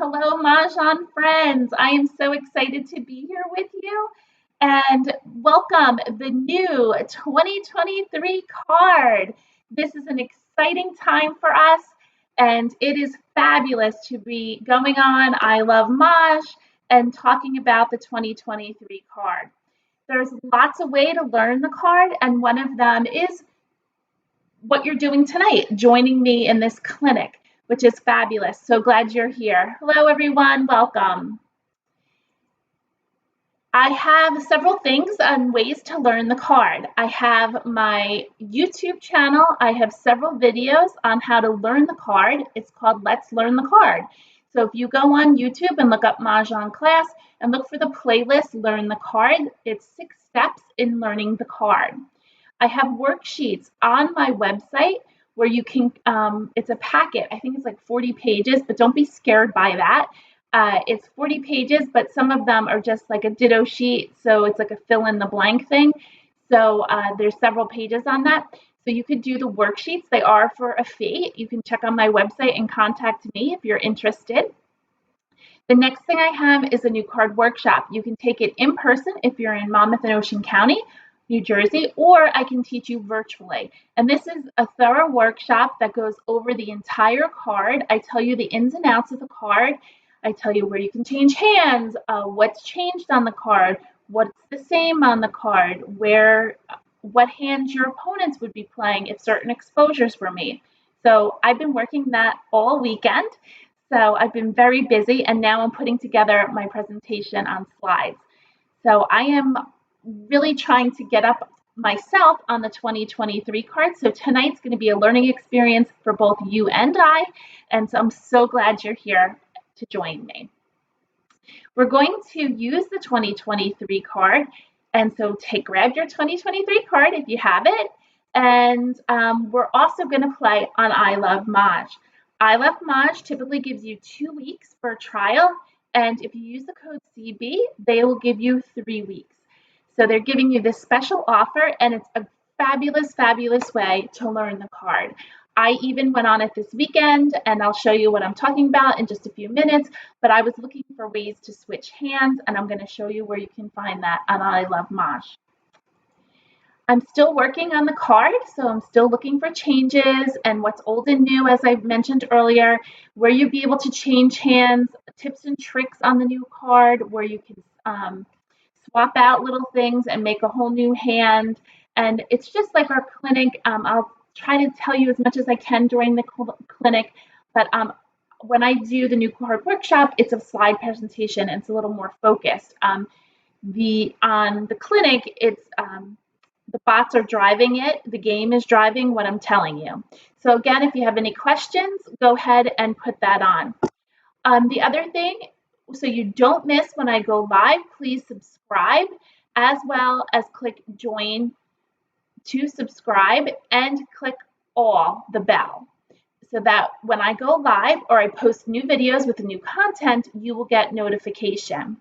Hello, Mahjong friends. I am so excited to be here with you and welcome the new 2023 card. This is an exciting time for us and it is fabulous to be going on I Love Maj and talking about the 2023 card. There's lots of ways to learn the card and one of them is what you're doing tonight, joining me in this clinic, which is fabulous. So glad you're here. Hello, everyone. Welcome. I have several things and ways to learn the card. I have my YouTube channel. I have several videos on how to learn the card. It's called Let's Learn the Card. So if you go on YouTube and look up Mah Jongg Class and look for the playlist Learn the Card, it's 6 steps in learning the card. I have worksheets on my website where you can, it's a packet. I think it's like 40 pages, but don't be scared by that. It's 40 pages, but some of them are just like a ditto sheet. So it's like a fill in the blank thing. So there's several pages on that. So you could do the worksheets. They are for a fee. You can check on my website and contact me if you're interested. The next thing I have is a new card workshop. You can take it in person if you're in Monmouth and Ocean County, New Jersey, or I can teach you virtually. And this is a thorough workshop that goes over the entire card. I tell you the ins and outs of the card. I tell you where you can change hands, what's changed on the card, what's the same on the card, what hands your opponents would be playing if certain exposures were made. So I've been working that all weekend. So I've been very busy and now I'm putting together my presentation on slides. So I am really trying to get up myself on the 2023 card. So tonight's going to be a learning experience for both you and I. And so I'm so glad you're here to join me. We're going to use the 2023 card. And so grab your 2023 card if you have it. And we're also going to play on I Love Maj. I Love Maj typically gives you 2 weeks for a trial. And if you use the code CB, they will give you 3 weeks. So they're giving you this special offer, and it's a fabulous, fabulous way to learn the card. I even went on it this weekend, and I'll show you what I'm talking about in just a few minutes, but I was looking for ways to switch hands, and I'm going to show you where you can find that on I Love Maj. I'm still working on the card, so I'm still looking for changes and what's old and new, as I mentioned earlier, where you'll be able to change hands, tips and tricks on the new card, where you can swap out little things and make a whole new hand. And it's just like our clinic. I'll try to tell you as much as I can during the clinic, but when I do the new card workshop, it's a slide presentation and it's a little more focused. On the clinic, it's the bots are driving it. The game is driving what I'm telling you. So again, if you have any questions, go ahead and put that on. The other thing, so you don't miss when I go live, please subscribe as well as click join to subscribe and click all, the bell, so that when I go live or I post new videos with the new content, you will get notification.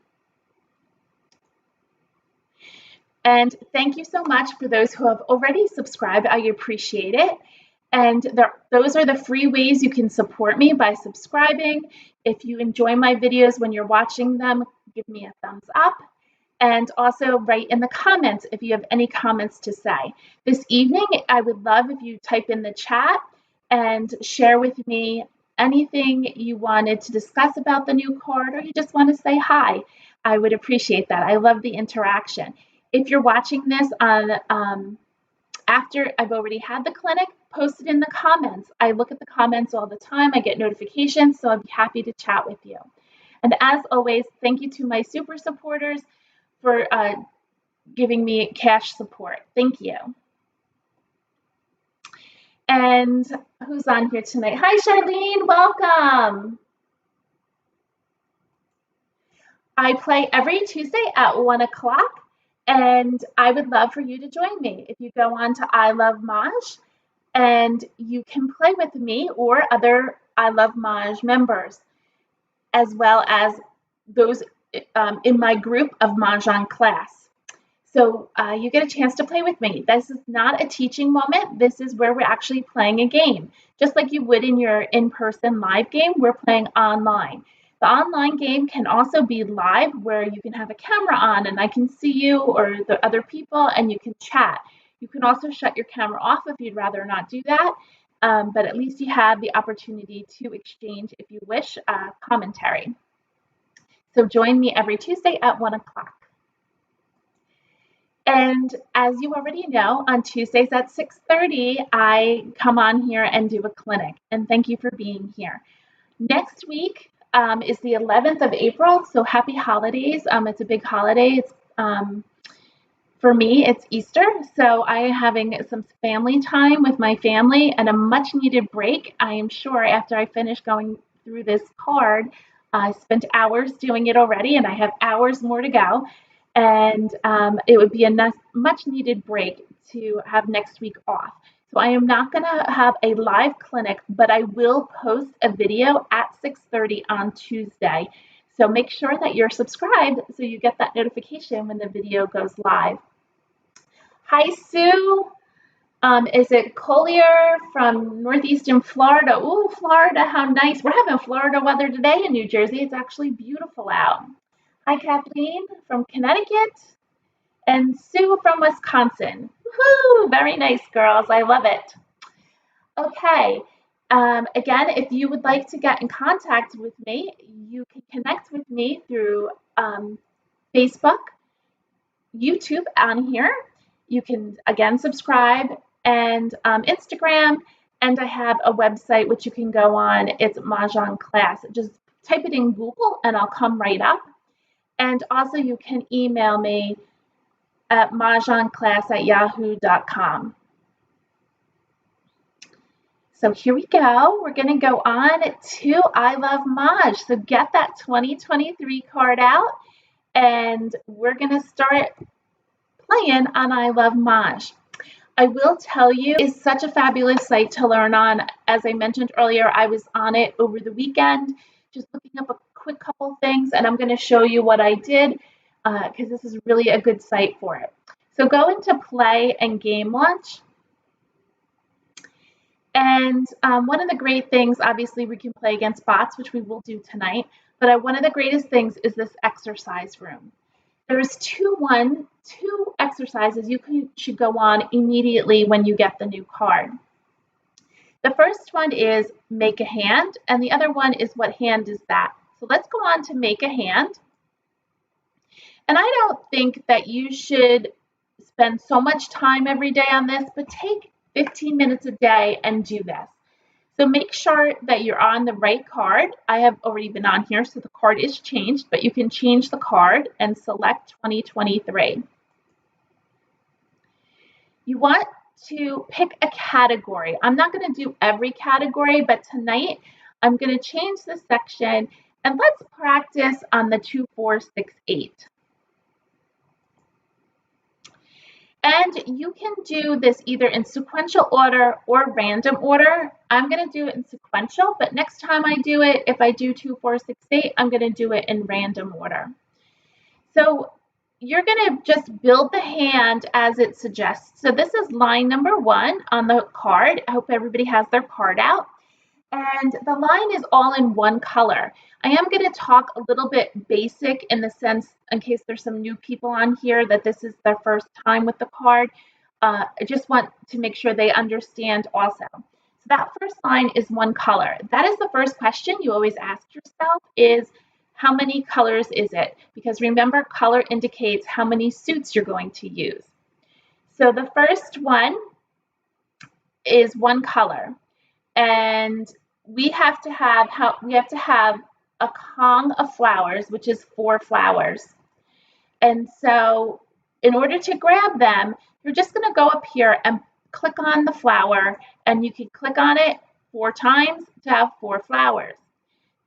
And thank you so much for those who have already subscribed. I appreciate it. And those are the free ways you can support me by subscribing. If you enjoy my videos when you're watching them, give me a thumbs up. And also write in the comments if you have any comments to say. This evening, I would love if you type in the chat and share with me anything you wanted to discuss about the new card, or you just want to say hi. I would appreciate that. I love the interaction. If you're watching this on after I've already had the clinic, post it in the comments. I look at the comments all the time. I get notifications, so I'd be happy to chat with you. And as always, thank you to my super supporters for giving me cash support. Thank you. And who's on here tonight? Hi, Charlene. Welcome. I play every Tuesday at 1 o'clock. And I would love for you to join me. If you go on to I Love Maj, and you can play with me or other I Love Maj members, as well as those in my group of Mah Jongg Class. So you get a chance to play with me. This is not a teaching moment. This is where we're actually playing a game. Just like you would in your in-person live game, we're playing online. The online game can also be live, where you can have a camera on and I can see you or the other people and you can chat. You can also shut your camera off if you'd rather not do that, but at least you have the opportunity to exchange, if you wish, commentary. So join me every Tuesday at 1 o'clock. And as you already know, on Tuesdays at 6:30, I come on here and do a clinic. And thank you for being here. Next week is the 11th of April, so happy holidays. It's a big holiday. It's for me, it's Easter, so I am having some family time with my family and a much needed break. I am sure after I finish going through this card, I spent hours doing it already and I have hours more to go. And it would be a much needed break to have next week off. So I am not going to have a live clinic, but I will post a video at 6:30 on Tuesday. So make sure that you're subscribed so you get that notification when the video goes live. Hi, Sue. Is it Collier from northeastern Florida? Ooh, Florida, how nice. We're having Florida weather today in New Jersey. It's actually beautiful out. Hi, Kathleen from Connecticut. And Sue from Wisconsin. Woohoo! Very nice, girls. I love it. Okay. Again, if you would like to get in contact with me, you can connect with me through Facebook, YouTube on here. You can, again, subscribe, and Instagram. And I have a website which you can go on. It's Mah Jongg Class. Just type it in Google and I'll come right up. And also you can email me at mahjongclass@yahoo.com. So here we go. We're going to go on to I Love Mahj. So get that 2023 card out, and we're going to start playing on I Love Mahj. I will tell you, it's such a fabulous site to learn on. As I mentioned earlier, I was on it over the weekend, just looking up a quick couple things, and I'm going to show you what I did because this is really a good site for it. So go into Play and Game Launch. And one of the great things, obviously, we can play against bots, which we will do tonight. But one of the greatest things is this exercise room. There's two exercises you should go on immediately when you get the new card. The first one is make a hand, and the other one is what hand is that? So let's go on to make a hand. And I don't think that you should spend so much time every day on this, but take 15 minutes a day and do this. So make sure that you're on the right card. I have already been on here, so the card is changed, but you can change the card and select 2023. You want to pick a category. I'm not going to do every category, but tonight I'm going to change the section and let's practice on the 2, 4, 6, 8. And you can do this either in sequential order or random order. I'm going to do it in sequential, but next time I do it, if I do 2, 4, 6, 8, I'm going to do it in random order. So you're going to just build the hand as it suggests. So this is line number 1 on the card. I hope everybody has their card out. And the line is all in one color. I am going to talk a little bit basic in the sense, in case there's some new people on here, that this is their first time with the card. I just want to make sure they understand also. So that first line is one color. That is the first question you always ask yourself is, how many colors is it? Because remember, color indicates how many suits you're going to use. So the first one is one color. And we have to have a Kong of flowers, which is 4 flowers. And so in order to grab them, you're just going to go up here and click on the flower, and you can click on it 4 times to have 4 flowers.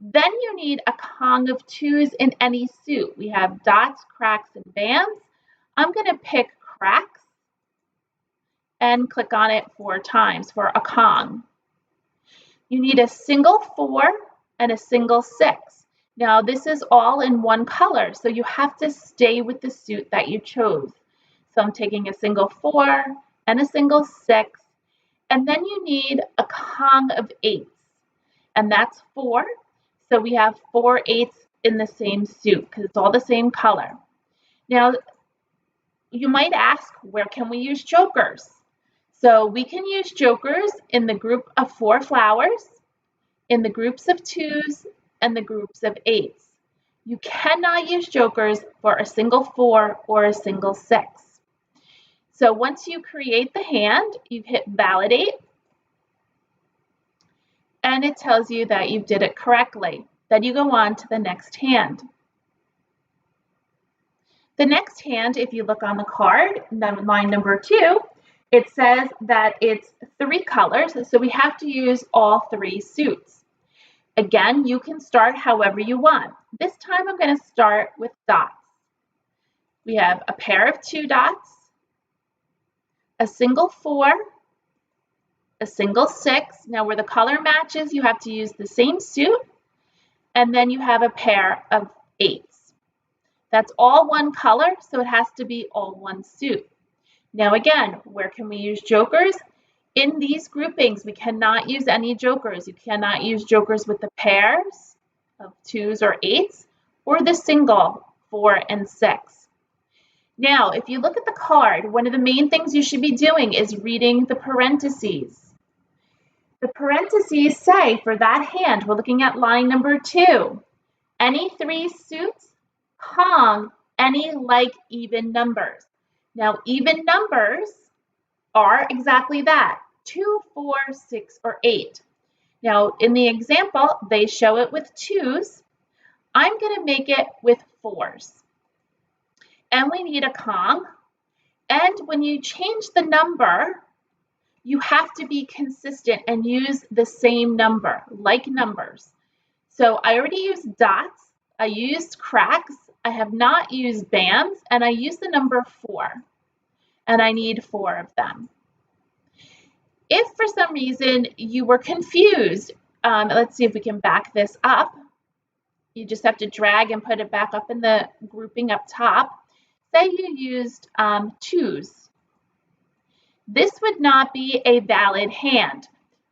Then you need a Kong of 2s in any suit. We have dots, cracks, and bands. I'm going to pick cracks and click on it 4 times for a Kong. You need a single 4 and a single 6. Now this is all in one color, so you have to stay with the suit that you chose. So I'm taking a single 4 and a single 6, and then you need a Kong of 8s, and that's 4. So we have 4 eighths in the same suit because it's all the same color. Now, you might ask, where can we use jokers? So we can use jokers in the group of 4 flowers, in the groups of 2s, and the groups of 8s. You cannot use jokers for a single 4 or a single 6. So once you create the hand, you hit validate, and it tells you that you did it correctly. Then you go on to the next hand. The next hand, if you look on the card, line number 2, it says that it's 3 colors, so we have to use all 3 suits. Again, you can start however you want. This time I'm going to start with dots. We have a pair of 2 dots, a single 4, a single 6. Now where the color matches, you have to use the same suit, and then you have a pair of 8s. That's all one color, so it has to be all one suit. Now again, where can we use jokers? In these groupings, we cannot use any jokers. You cannot use jokers with the pairs of 2s or 8s, or the single 4 and 6. Now, if you look at the card, one of the main things you should be doing is reading the parentheses. The parentheses say for that hand, we're looking at line number 2, any 3 suits, Kong, any like even numbers. Now, even numbers are exactly that, 2, 4, 6, or 8. Now, in the example, they show it with 2s. I'm going to make it with 4s. And we need a Kong. And when you change the number, you have to be consistent and use the same number, like numbers. So I already used dots, I used cracks, I have not used bands, and I used the number 4. And I need 4 of them. If for some reason you were confused, let's see if we can back this up. You just have to drag and put it back up in the grouping up top. Say you used 2s. This would not be a valid hand.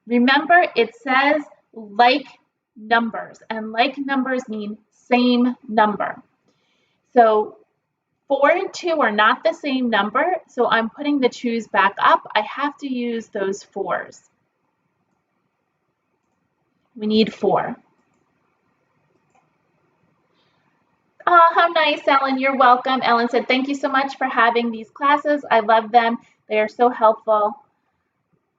Remember, it says like numbers, and like numbers mean same number. So 4 and 2 are not the same number, so I'm putting the 2s back up. I have to use those 4s. We need 4. Oh, how nice, Ellen. You're welcome. Ellen said, thank you so much for having these classes. I love them. They are so helpful.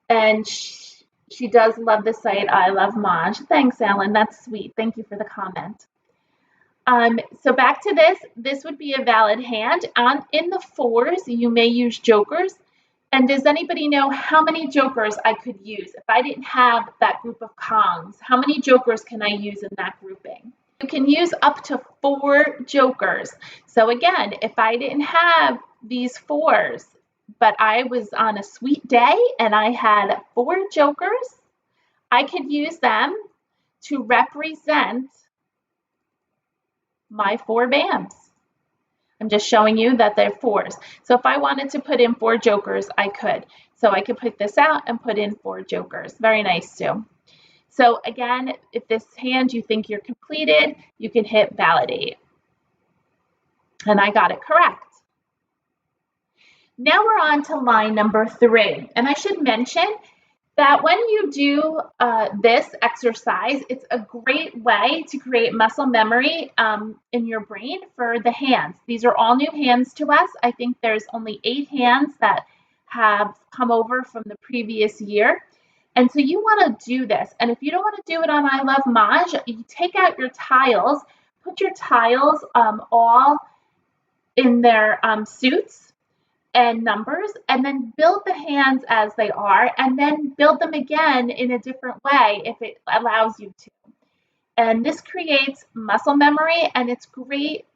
And she does love the site, ilovemahj. Thanks, Ellen. That's sweet. Thank you for the comment. So back to this. This would be a valid hand. In the 4s, you may use jokers. And does anybody know how many jokers I could use? If I didn't have that group of Kongs, how many jokers can I use in that grouping? You can use up to 4 jokers. So again, if I didn't have these 4s, but I was on a sweet day and I had 4 jokers, I could use them to represent my 4 bands. I'm just showing you that they're 4s. So if I wanted to put in 4 jokers, I could. So I could put this out and put in 4 jokers. Very nice, Sue. So again, if this hand you think you're completed, you can hit validate. And I got it correct. Now we're on to line number 3. And I should mention that when you do this exercise, it's a great way to create muscle memory in your brain for the hands. These are all new hands to us. I think there's only 8 hands that have come over from the previous year. And so you want to do this. And if you don't want to do it on ilovemahj, you take out your tiles, put your tiles all in their suits and numbers, and then build the hands as they are, and then build them again in a different way if it allows you to. And this creates muscle memory, and it's great.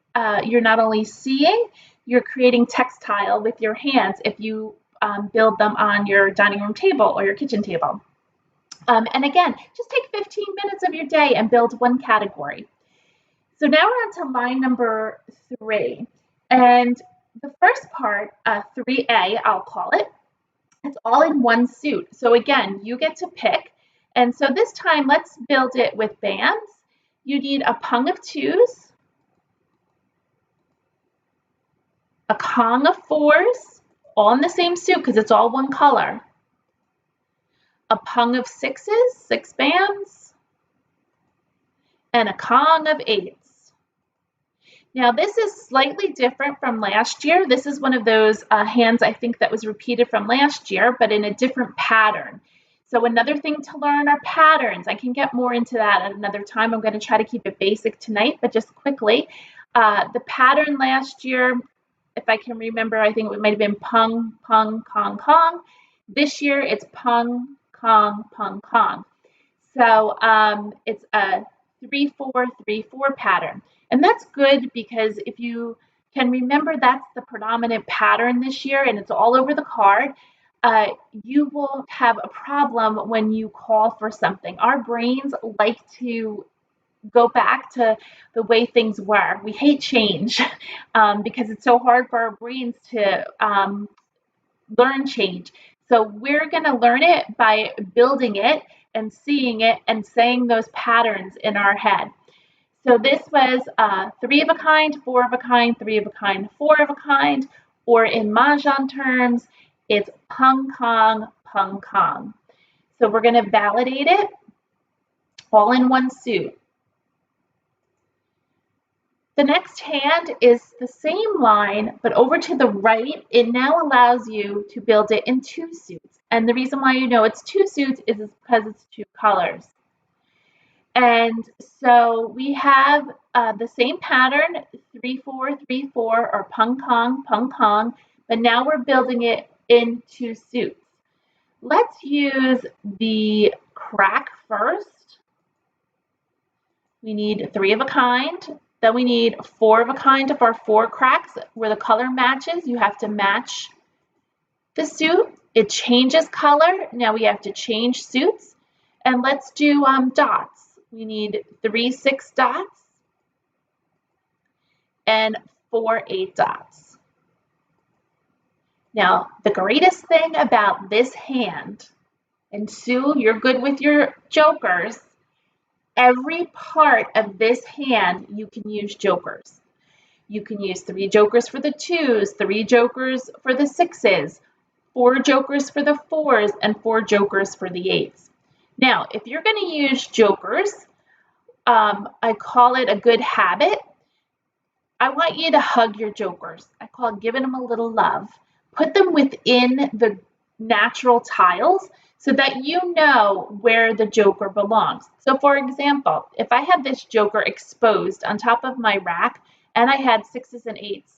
You're not only seeing, you're creating textile with your hands if you build them on your dining room table or your kitchen table. And again, just take 15 minutes of your day and build one category. So now we're on to line number 3. And the first part, 3A, I'll call it, it's all in one suit. So again, you get to pick. And so this time, let's build it with bands. You need a pung of twos, a kong of fours, all in the same suit because it's all one color, a pung of sixes, 6 bands, and a kong of eights. Now this is slightly different from last year. This is one of those hands I think that was repeated from last year, but in a different pattern. So another thing to learn are patterns. I can get more into that at another time. I'm going to try to keep it basic tonight, but just quickly, the pattern last year, if I can remember, I think it might have been pung, pung, kong, kong. This year it's pung, kong, pung, kong. So it's a 3-4-3-4 pattern. And that's good because if you can remember that's the predominant pattern this year and it's all over the card, you won't have a problem when you call for something. Our brains like to go back to the way things were. We hate change because it's so hard for our brains to learn change. So we're going to learn it by building it and seeing it and saying those patterns in our head. So this was 3 of a kind, 4 of a kind, 3 of a kind, 4 of a kind, or in Mahjong terms, it's pung kong, pung kong. So we're going to validate it all in one suit. The next hand is the same line, but over to the right, it now allows you to build it in 2 suits. And the reason why you know it's 2 suits is because it's 2 colors. And so we have the same pattern, 3-4-3-4 or pung kong, but now we're building it in 2 suits. Let's use the crack first. We need 3 of a kind. Then we need 4 of a kind of our 4 cracks where the color matches. You have to match the suit. It changes color. Now we have to change suits. And let's do dots. We need 3 6 dots and 4 8 dots. Now, the greatest thing about this hand, and Sue, you're good with your jokers, every part of this hand, you can use jokers. You can use 3 jokers for the 2s, 3 jokers for the 6s, 4 jokers for the 4s, and 4 jokers for the 8s. Now, if you're going to use jokers, I call it a good habit. I want you to hug your jokers. I call it giving them a little love. Put them within the natural tiles so that you know where the joker belongs. So for example, if I had this joker exposed on top of my rack and I had 6s and 8s,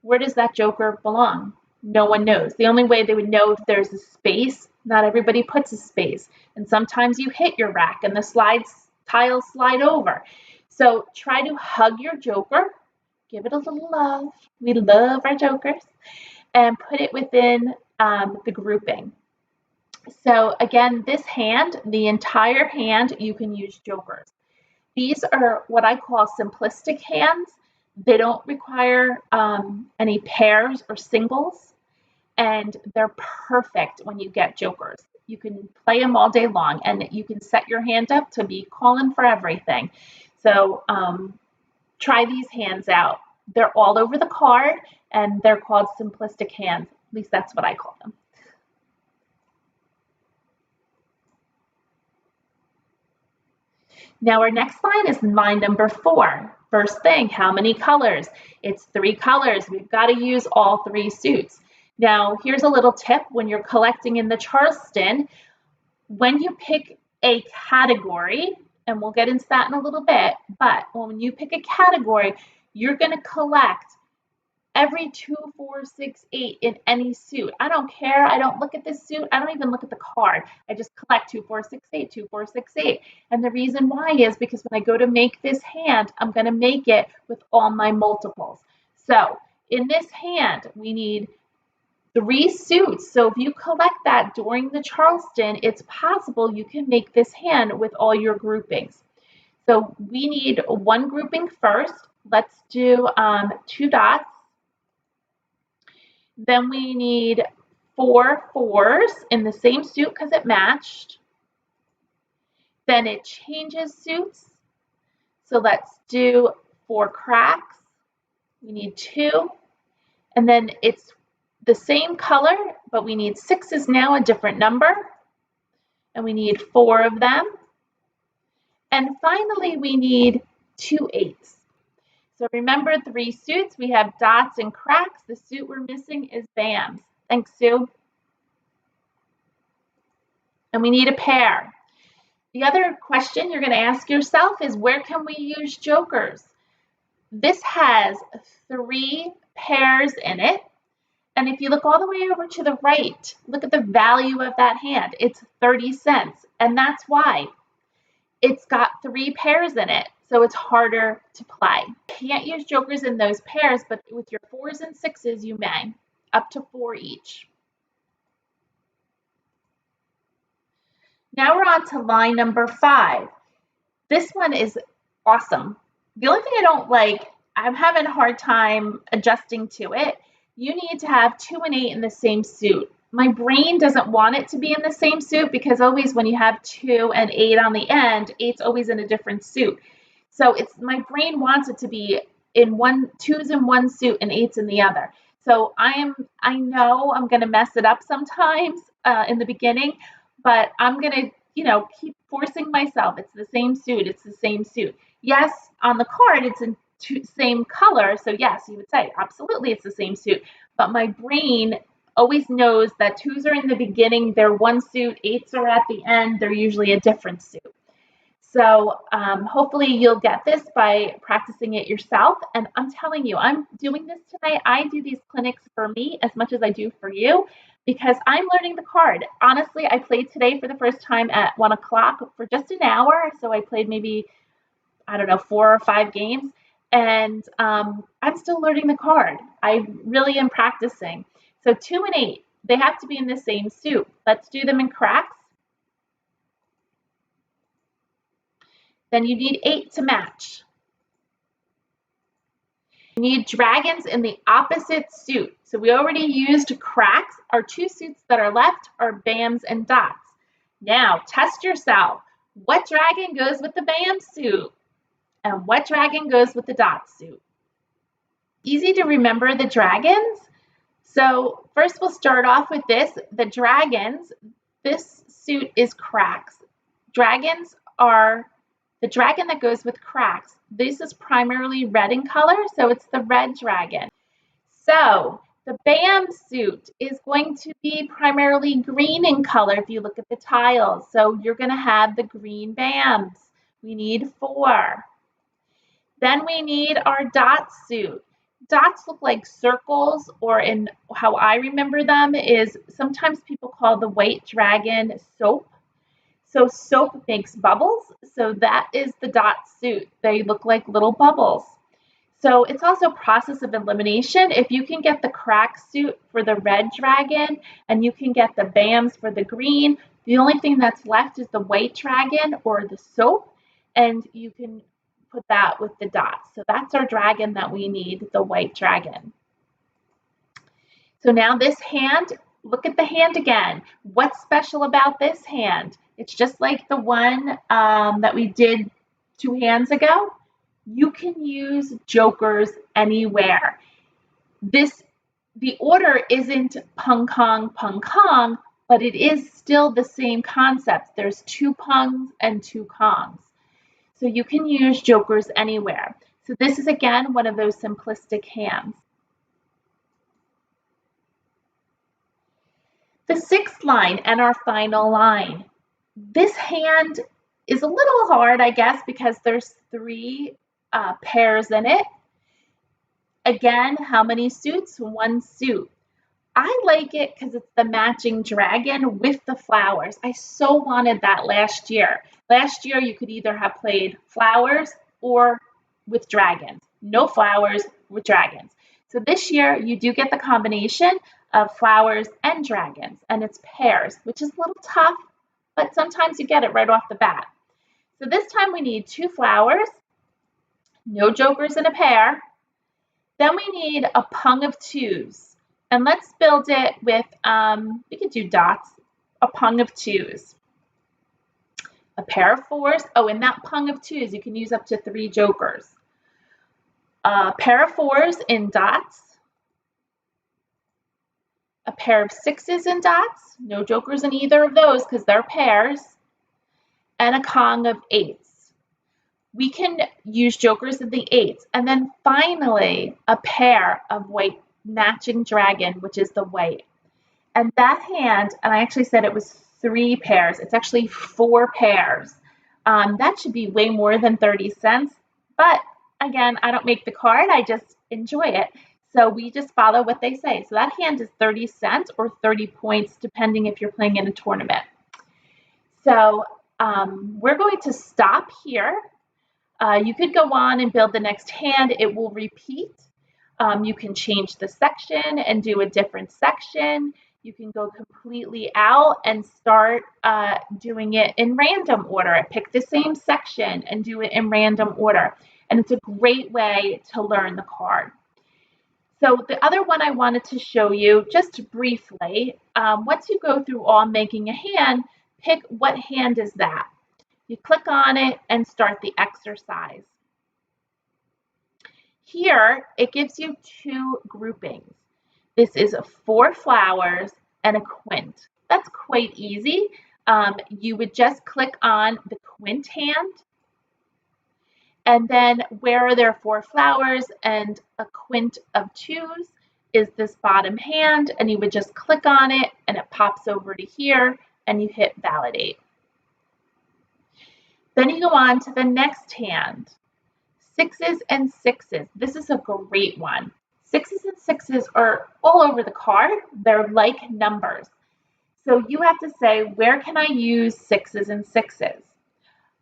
where does that joker belong? No one knows. The only way they would know if there's a space, not everybody puts a space. And sometimes you hit your rack and the tiles slide over. So try to hug your joker, give it a little love. We love our jokers. And put it within the grouping. So again, this hand, the entire hand, you can use jokers. These are what I call simplistic hands. They don't require any pairs or singles, and they're perfect when you get jokers. You can play them all day long, and you can set your hand up to be calling for everything. So try these hands out. They're all over the card, and they're called simplistic hands. At least that's what I call them. Now our next line is line number 4. First thing, how many colors? It's 3 colors. We've got to use all 3 suits. Now here's a little tip when you're collecting in the Charleston. When you pick a category, and we'll get into that in a little bit, but when you pick a category, you're going to collect every 2, 4, 6, 8 in any suit. I don't care. I don't look at this suit. I don't even look at the card. I just collect 2, 4, 6, 8, 2, 4, 6, 8. And the reason why is because when I go to make this hand, I'm going to make it with all my multiples. So in this hand, we need 3 suits. So if you collect that during the Charleston, it's possible you can make this hand with all your groupings. So we need 1 grouping first. Let's do 2 dots. Then we need 4 4s in the same suit because it matched. Then it changes suits. So let's do 4 cracks. We need 2. And then it's the same color, but we need 6s now, a different number. And we need 4 of them. And finally, we need 2 8s. So remember 3 suits. We have dots and cracks. The suit we're missing is bams. Thanks, Sue. And we need a pair. The other question you're going to ask yourself is, where can we use jokers? This has 3 pairs in it. And if you look all the way over to the right, look at the value of that hand. It's 30 cents. And that's why. It's got 3 pairs in it, so it's harder to play. You can't use jokers in those pairs, but with your 4s and 6s, you may, up to 4 each. Now we're on to line number 5. This one is awesome. The only thing I don't like, I'm having a hard time adjusting to it. You need to have 2 and 8 in the same suit. My brain doesn't want it to be in the same suit because always when you have 2 and 8 on the end, 8's always in a different suit. So my brain wants it to be in 2's in one suit and 8's in the other. So I know I'm going to mess it up sometimes in the beginning, but I'm going to, keep forcing myself. It's the same suit. It's the same suit. Yes, on the card, it's in same color. So yes, you would say absolutely it's the same suit. But my brain always knows that 2's are in the beginning, they're one suit, 8's are at the end, they're usually a different suit. So hopefully you'll get this by practicing it yourself. And I'm telling you, I'm doing this tonight. I do these clinics for me as much as I do for you because I'm learning the card. Honestly, I played today for the first time at 1 o'clock for just an hour. So I played maybe, 4 or 5 games. And I'm still learning the card. I really am practicing. So 2 and 8, they have to be in the same suit. Let's do them in cracks. Then you need 8 to match. You need dragons in the opposite suit. So we already used cracks. Our 2 suits that are left are bams and dots. Now test yourself. What dragon goes with the bam suit? And what dragon goes with the dot suit? Easy to remember the dragons. So first we'll start off with this. The dragons, this suit is cracks. Dragons are the dragon that goes with cracks. This is primarily red in color, so it's the red dragon. So the bam suit is going to be primarily green in color if you look at the tiles. So you're going to have the green bams. We need 4. Then we need our dot suit. Dots look like circles, or in how I remember them is sometimes people call the white dragon soap. So soap makes bubbles, so that is the dot suit. They look like little bubbles. So it's also a process of elimination. If you can get the crack suit for the red dragon and you can get the bams for the green, the only thing that's left is the white dragon or the soap, and you can put that with the dots. So that's our dragon that we need, the white dragon. So now this hand, look at the hand again. What's special about this hand? It's just like the one that we did 2 hands ago. You can use jokers anywhere. The order isn't pung kong, but it is still the same concept. There's 2 pungs and 2 kongs. So you can use jokers anywhere. So this is again one of those simplistic hands. The 6th line and our final line. This hand is a little hard, I guess, because there's 3 pairs in it. Again, how many suits? 1 suit. I like it because it's the matching dragon with the flowers. I so wanted that last year. Last year, you could either have played flowers or with dragons. No flowers with dragons. So this year, you do get the combination of flowers and dragons, and it's pairs, which is a little tough, but sometimes you get it right off the bat. So this time we need 2 flowers, no jokers in a pair. Then we need a pung of 2s. And let's build it with, we could do dots, a pung of 2s. a pair of fours. Oh, in that pung of twos, you can use up to 3 jokers. A pair of fours in dots, a pair of sixes in dots, no jokers in either of those because they're pairs, and a Kong of eights. We can use jokers in the eights, and then finally a pair of white matching dragon, which is the white. And that hand, and I actually said it was 3 pairs, it's actually 4 pairs. That should be way more than 30 cents, but again, I don't make the card, I just enjoy it. So we just follow what they say. So that hand is 30 cents or 30 points, depending if you're playing in a tournament. So we're going to stop here. You could go on and build the next hand. It will repeat. You can change the section and do a different section. You can go completely out and start doing it in random order. Pick the same section and do it in random order. And it's a great way to learn the card. So the other one I wanted to show you just briefly, once you go through all making a hand, pick what hand is that. You click on it and start the exercise. Here, it gives you 2 groupings. This is 4 flowers and a quint. That's quite easy. You would just click on the quint hand, and then where are there 4 flowers and a quint of twos is this bottom hand, and you would just click on it and it pops over to here and you hit validate. Then you go on to the next hand, sixes and sixes. This is a great one. Sixes and sixes are all over the card. They're like numbers. So you have to say, where can I use sixes and sixes?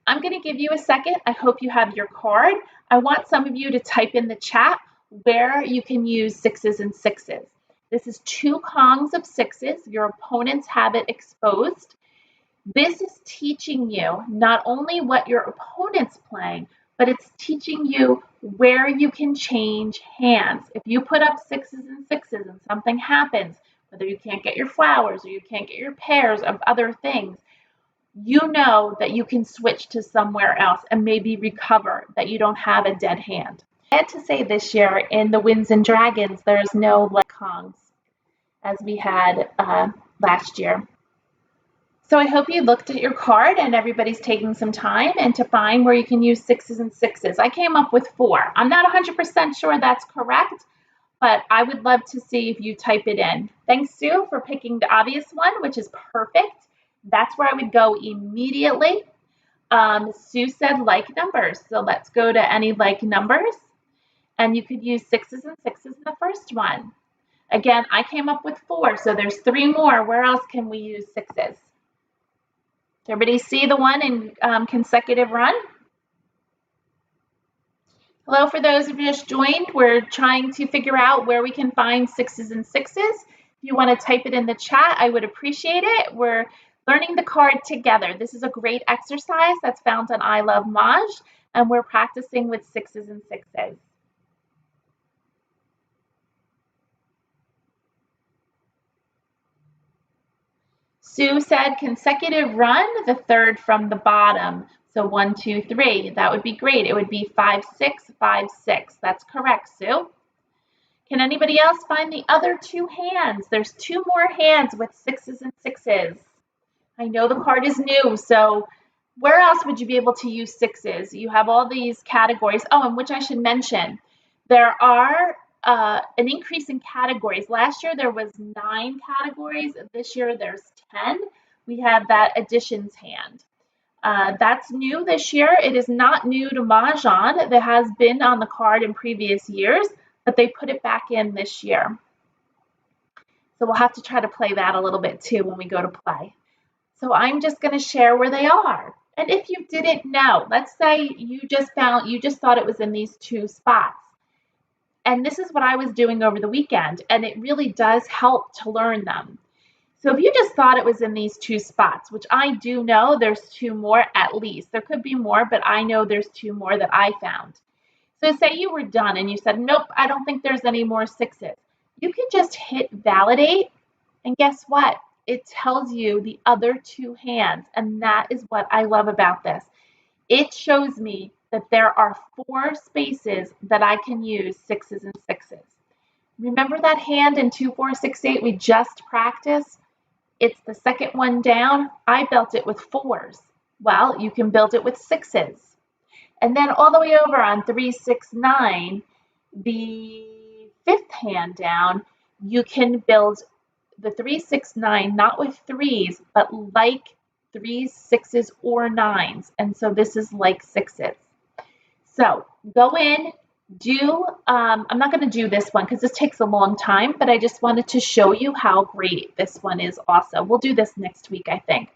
I'm going to give you a second. I hope you have your card. I want some of you to type in the chat where you can use sixes and sixes. This is 2 Kongs of sixes. Your opponents have it exposed. This is teaching you not only what your opponent's playing, but it's teaching you where you can change hands. If you put up sixes and sixes and something happens, whether you can't get your flowers or you can't get your pairs of other things, you know that you can switch to somewhere else and maybe recover, that you don't have a dead hand. I had to say this year in the Winds and Dragons, there's no like Kongs as we had last year. So I hope you looked at your card and everybody's taking some time and to find where you can use sixes and sixes. I came up with 4. I'm not 100% sure that's correct, but I would love to see if you type it in. Thanks, Sue, for picking the obvious one, which is perfect. That's where I would go immediately. Sue said like numbers, so let's go to any like numbers. And you could use sixes and sixes in the first one. Again, I came up with 4, so there's 3 more. Where else can we use sixes? Everybody see the one in consecutive run? Hello, for those who just joined, we're trying to figure out where we can find sixes and sixes. If you want to type it in the chat, I would appreciate it. We're learning the card together. This is a great exercise that's found on ilovemahj, and we're practicing with sixes and sixes. Sue said consecutive run, the third from the bottom. So 1, 2, 3. That would be great. It would be 5, 6, 5, 6. That's correct, Sue. Can anybody else find the other 2 hands? There's 2 more hands with sixes and sixes. I know the card is new, so where else would you be able to use sixes? You have all these categories. Oh, and which I should mention, there are an increase in categories. Last year there was 9 categories. This year there's 10. We have that additions hand. That's new this year. It is not new to Mahjong. That has been on the card in previous years, but they put it back in this year. So we'll have to try to play that a little bit too when we go to play. So I'm just going to share where they are. And if you didn't know, let's say you just thought it was in these 2 spots. And this is what I was doing over the weekend, and it really does help to learn them. So if you just thought it was in these 2 spots, which I do know there's 2 more at least. There could be more, but I know there's 2 more that I found. So say you were done and you said, nope, I don't think there's any more sixes. You can just hit validate, and guess what? it tells you the other two hands, and that is what I love about this. It shows me that there are 4 spaces that I can use 6s and 6s. Remember that hand in 2, 4, 6, 8 we just practiced? It's the second one down. I built it with 4s. Well, you can build it with 6s. And then all the way over on 3, 6, 9, the 5th hand down, you can build the 3, 6, 9 not with 3s, but like 3s, 6s, or 9s. And so this is like 6s. So go in, I'm not going to do this one because this takes a long time, but I just wanted to show you how great this one is also. We'll do this next week, I think.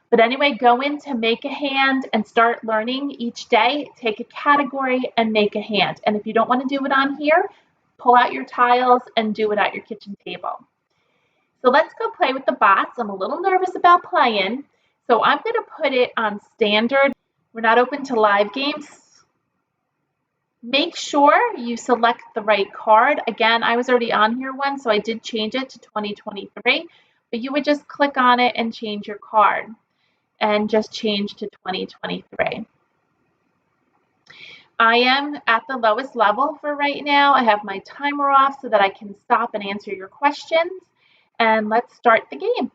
But anyway, go in to make a hand and start learning each day. Take a category and make a hand. And if you don't want to do it on here, pull out your tiles and do it at your kitchen table. So let's go play with the bots. I'm a little nervous about playing, so I'm going to put it on standard. We're not open to live games. Make sure you select the right card. Again, I was already on here once, so I did change it to 2023, but you would just click on it and change your card and just change to 2023. I am at the lowest level for right now. I have my timer off so that I can stop and answer your questions. And let's start the game.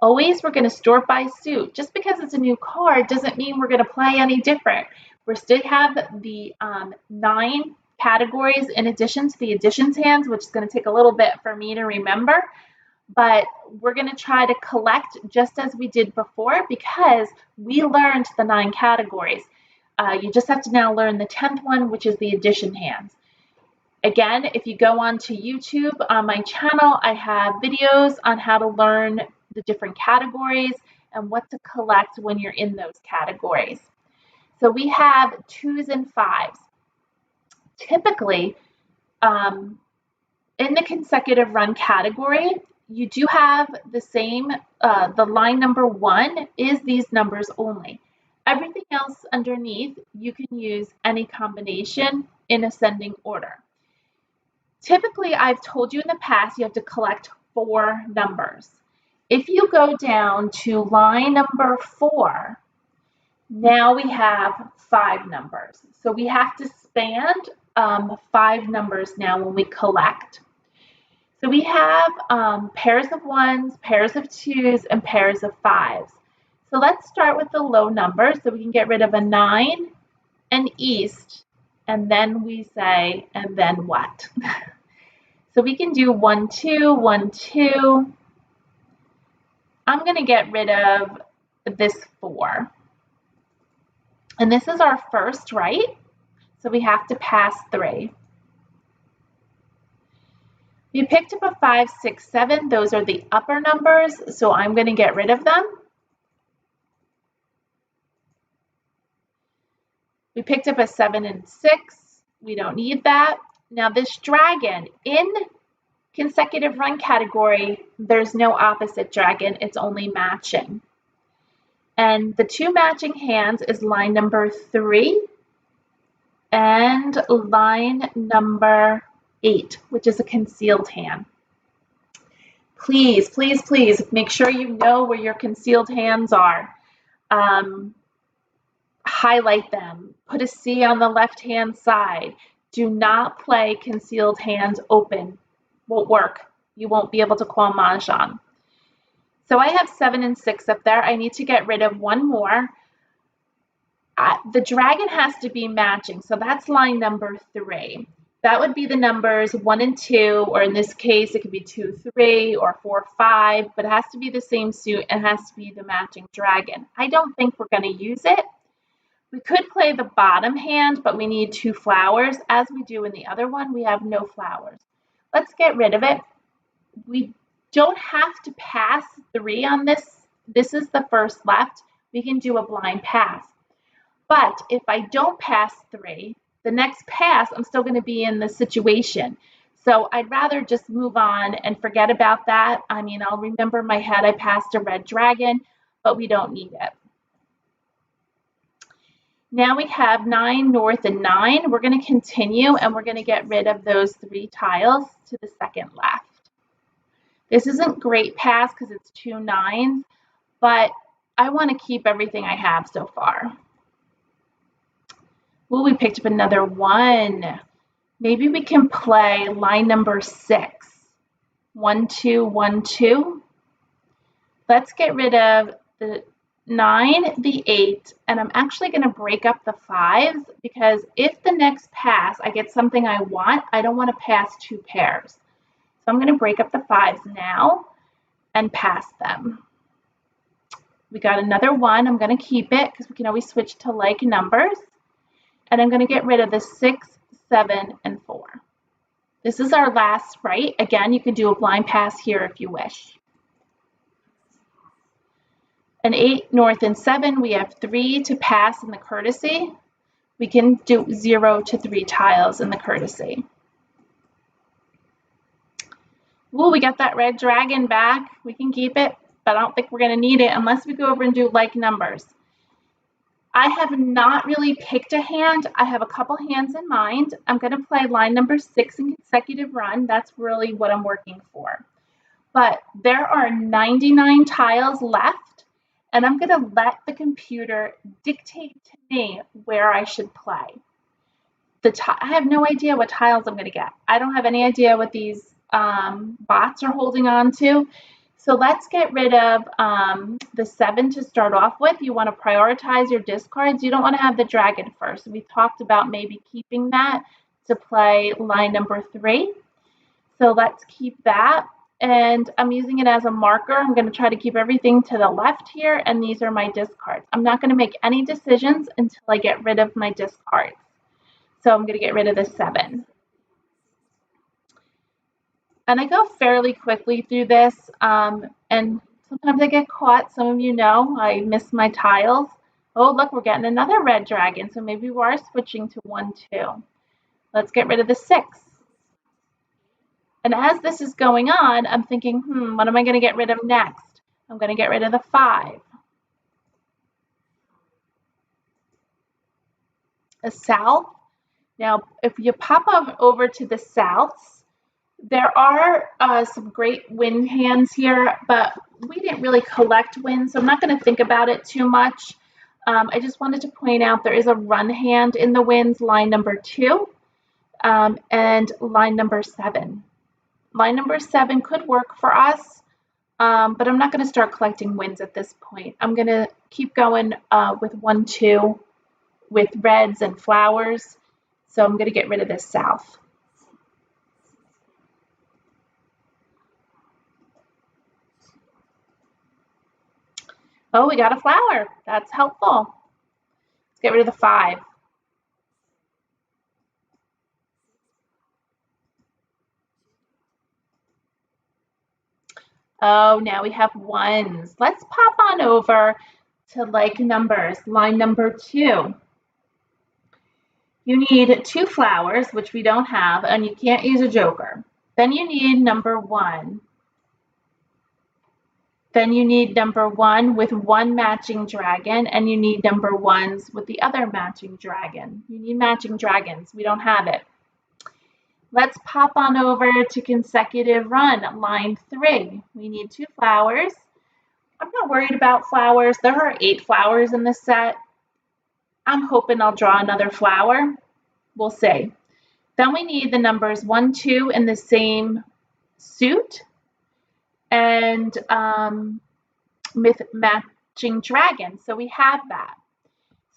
Always, we're going to sort by suit. Just because it's a new card doesn't mean we're going to play any different. We still have the 9 categories in addition to the additions hands, which is going to take a little bit for me to remember. But we're going to try to collect just as we did before because we learned the 9 categories. You just have to now learn the 10th one, which is the addition hands. Again, if you go onto YouTube on my channel, I have videos on how to learn the different categories and what to collect when you're in those categories. So we have 2s and 5s. Typically, in the consecutive run category, you do have the same, the line number 1 is these numbers only. Everything else underneath, you can use any combination in ascending order. Typically, I've told you in the past, you have to collect 4 numbers. If you go down to line number 4, now we have 5 numbers. So we have to span 5 numbers now when we collect. So we have pairs of 1s, pairs of 2s, and pairs of 5s. So let's start with the low numbers so we can get rid of a 9, an east, and then we say, and then what? So we can do 1, 2, 1, 2. I'm going to get rid of this 4. And this is our first, right? So we have to pass 3. We picked up a 5, 6, 7. Those are the upper numbers, so I'm going to get rid of them. We picked up a 7 and 6. We don't need that. Now this dragon, in consecutive run category, there's no opposite dragon, it's only matching. And the 2 matching hands is line number 3 and line number 8, which is a concealed hand. Please, please, please make sure you know where your concealed hands are. Highlight them. Put a C on the left-hand side. Do not play concealed hands open. Won't work. You won't be able to call Mahjong. So I have 7 and 6 up there. I need to get rid of 1 more. The dragon has to be matching, so that's line number 3. That would be the numbers 1 and 2, or in this case, it could be 2, 3, or 4, 5, but it has to be the same suit and has to be the matching dragon. I don't think we're going to use it. We could play the bottom hand, but we need 2 flowers. As we do in the other one, we have no flowers. Let's get rid of it. We don't have to pass 3 on this. This is the first left. We can do a blind pass. But if I don't pass 3, the next pass, I'm still going to be in the situation. So I'd rather just move on and forget about that. I mean, I'll remember in my head I passed a red dragon, but we don't need it. Now we have 9 north and 9. We're going to continue and we're going to get rid of those 3 tiles to the second left. This isn't great pass because it's 2 9s, but I want to keep everything I have so far. Ooh, we picked up another 1. Maybe we can play line number 6. 1 2 1 2. Let's get rid of the 9, the 8, and I'm actually going to break up the 5s because if the next pass I get something I want, I don't want to pass 2 pairs. So I'm going to break up the 5s now and pass them. We got another 1. I'm going to keep it because we can always switch to like numbers. And I'm going to get rid of the 6, 7, and 4. This is our last, right? Again, you can do a blind pass here if you wish. An 8, north, and 7. We have 3 to pass in the courtesy. We can do 0 to 3 tiles in the courtesy. Ooh, we got that red dragon back. We can keep it, but I don't think we're going to need it unless we go over and do like numbers. I have not really picked a hand. I have a couple hands in mind. I'm going to play line number 6 in consecutive run. That's really what I'm working for. But there are 99 tiles left, and I'm going to let the computer dictate to me where I should play. I have no idea what tiles I'm going to get. I don't have any idea what these bots are holding on to. So let's get rid of the 7 to start off with. You want to prioritize your discards. You don't want to have the dragon first. We talked about maybe keeping that to play line number 3. So let's keep that. And I'm using it as a marker. I'm going to try to keep everything to the left here, and these are my discards. I'm not going to make any decisions until I get rid of my discards. So I'm going to get rid of the 7. And I go fairly quickly through this, and sometimes I get caught. Some of you know I miss my tiles. Oh, look, we're getting another red dragon, so maybe we are switching to 1, 2. Let's get rid of the 6. And as this is going on, I'm thinking, what am I going to get rid of next? I'm going to get rid of the 5. A south. Now, if you pop over to the souths, there are some great win hands here, but we didn't really collect wins, so I'm not going to think about it too much. I just wanted to point out there is a run hand in the wins, line number 2, and line number 7. Line number 7 could work for us, but I'm not going to start collecting wins at this point. I'm going to keep going with 1, 2 with reds and flowers, so I'm going to get rid of this south. Oh, we got a flower. That's helpful. Let's get rid of the 5. Oh, now we have 1s. Let's pop on over to like numbers, line number 2. You need 2 flowers, which we don't have, and you can't use a joker. Then you need number 1. Then you need number 1 with 1 matching dragon, and you need number 1s with the other matching dragon. You need matching dragons. We don't have it. Let's pop on over to consecutive run, line 3. We need 2 flowers. I'm not worried about flowers. There are 8 flowers in this set. I'm hoping I'll draw another flower. We'll see. Then we need the numbers 1, 2 in the same suit, and with matching dragons. So we have that.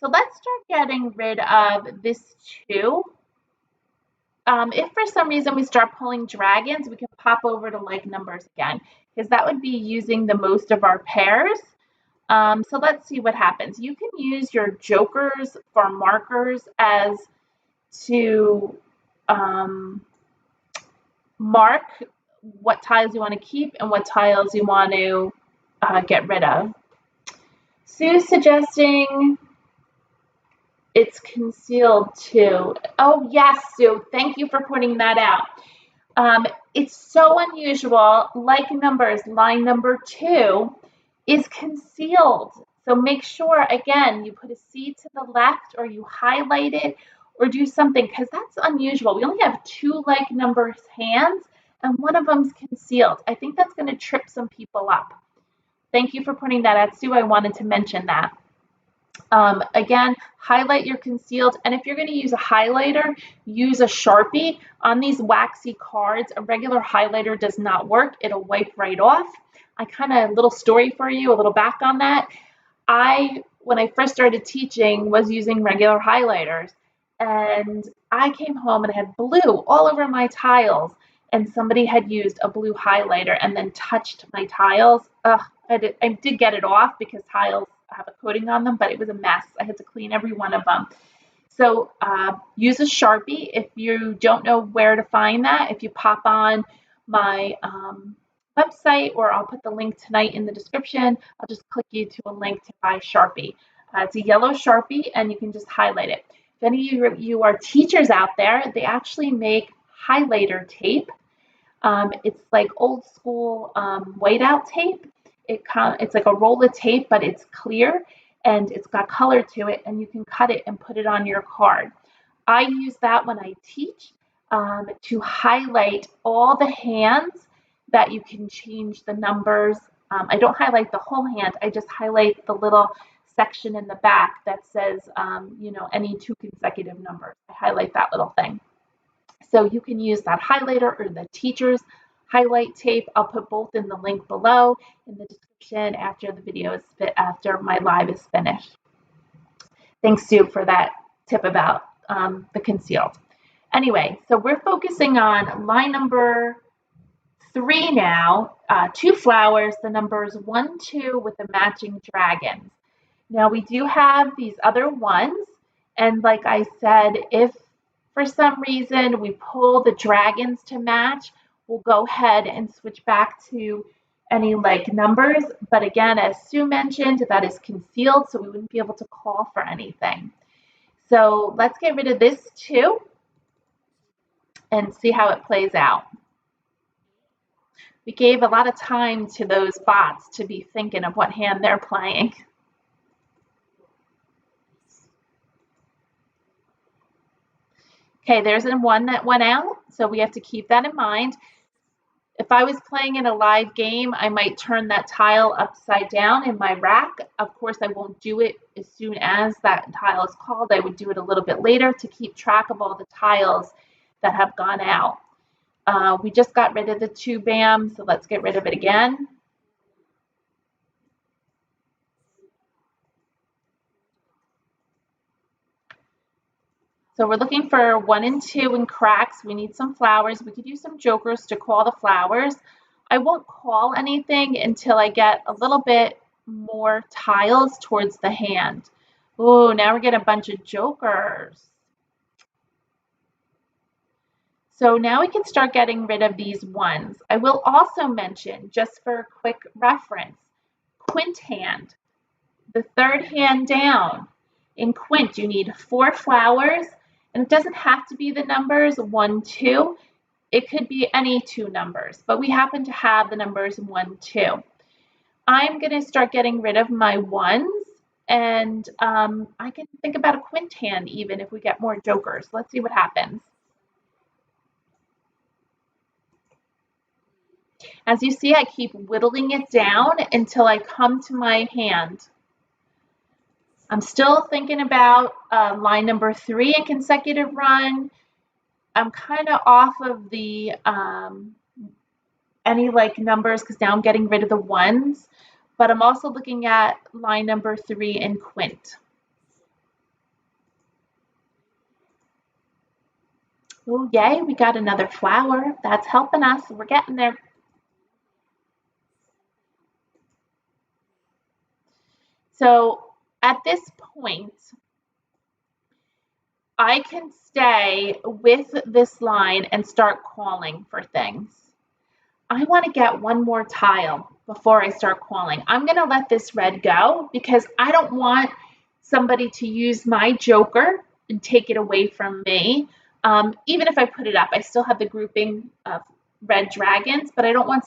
So let's start getting rid of this 2. If for some reason we start pulling dragons, we can pop over to like numbers again, because that would be using the most of our pairs. So let's see what happens. You can use your jokers for markers as to mark what tiles you want to keep and what tiles you want to get rid of. Sue's suggesting it's concealed too. Oh, yes, Sue. Thank you for pointing that out. It's so unusual. Like numbers, line number 2 is concealed. So make sure, again, you put a C to the left or you highlight it or do something, because that's unusual. We only have 2 like numbers hands, and one of them's concealed. I think that's going to trip some people up. Thank you for pointing that out, Sue. I wanted to mention that. Again, highlight your concealed, and if you're going to use a highlighter, use a Sharpie. On these waxy cards, a regular highlighter does not work. It'll wipe right off. Little story for you, a little back on that. When I first started teaching, was using regular highlighters, and I came home and I had blue all over my tiles, and somebody had used a blue highlighter and then touched my tiles. Ugh, I did get it off because tiles have a coating on them, but it was a mess. I had to clean every one of them. So use a Sharpie. If you don't know where to find that, if you pop on my website, or I'll put the link tonight in the description, I'll just click you to a link to buy Sharpie. It's a yellow Sharpie, and you can just highlight it. If any of you are teachers out there, they actually make highlighter tape. It's like old school whiteout tape. It's like a roll of tape, but it's clear and it's got color to it, and you can cut it and put it on your card. I use that when I teach to highlight all the hands that you can change the numbers. I don't highlight the whole hand. I just highlight the little section in the back that says, any 2 consecutive numbers. I highlight that little thing. So you can use that highlighter or the teacher's highlight tape. I'll put both in the link below in the description after my live is finished. Thanks, Sue, for that tip about the concealed. Anyway, so we're focusing on line number 3 now, 2 flowers, the numbers 1, 2 with the matching dragons. Now we do have these other ones, and like I said, if for some reason we pull the dragons to match, we'll go ahead and switch back to any like numbers. But again, as Sue mentioned, that is concealed, so we wouldn't be able to call for anything. So let's get rid of this 2 and see how it plays out. We gave a lot of time to those bots to be thinking of what hand they're playing. Okay, there's one that went out, so we have to keep that in mind. If I was playing in a live game, I might turn that tile upside down in my rack. Of course, I won't do it as soon as that tile is called. I would do it a little bit later to keep track of all the tiles that have gone out. We just got rid of the 2 BAM, so let's get rid of it again. So we're looking for 1 and 2 in cracks. We need some flowers. We could use some jokers to call the flowers. I won't call anything until I get a little bit more tiles towards the hand. Ooh, now we're getting a bunch of jokers. So now we can start getting rid of these ones. I will also mention, just for a quick reference, quint hand, the 3rd hand down. In quint, you need 4 flowers, and it doesn't have to be the numbers 1, 2. It could be any 2 numbers, but we happen to have the numbers 1, 2. I'm going to start getting rid of my 1s, and I can think about a quint hand even if we get more jokers. Let's see what happens. As you see, I keep whittling it down until I come to my hand. I'm still thinking about line number 3 in consecutive run. I'm kind of off of the any like numbers because now I'm getting rid of the 1s, but I'm also looking at line number 3 in quint. Oh, yay, we got another flower. That's helping us. We're getting there. So at this point, I can stay with this line and start calling for things. I want to get 1 more tile before I start calling. I'm going to let this red go because I don't want somebody to use my joker and take it away from me. Even if I put it up, I still have the grouping of red dragons, but I don't want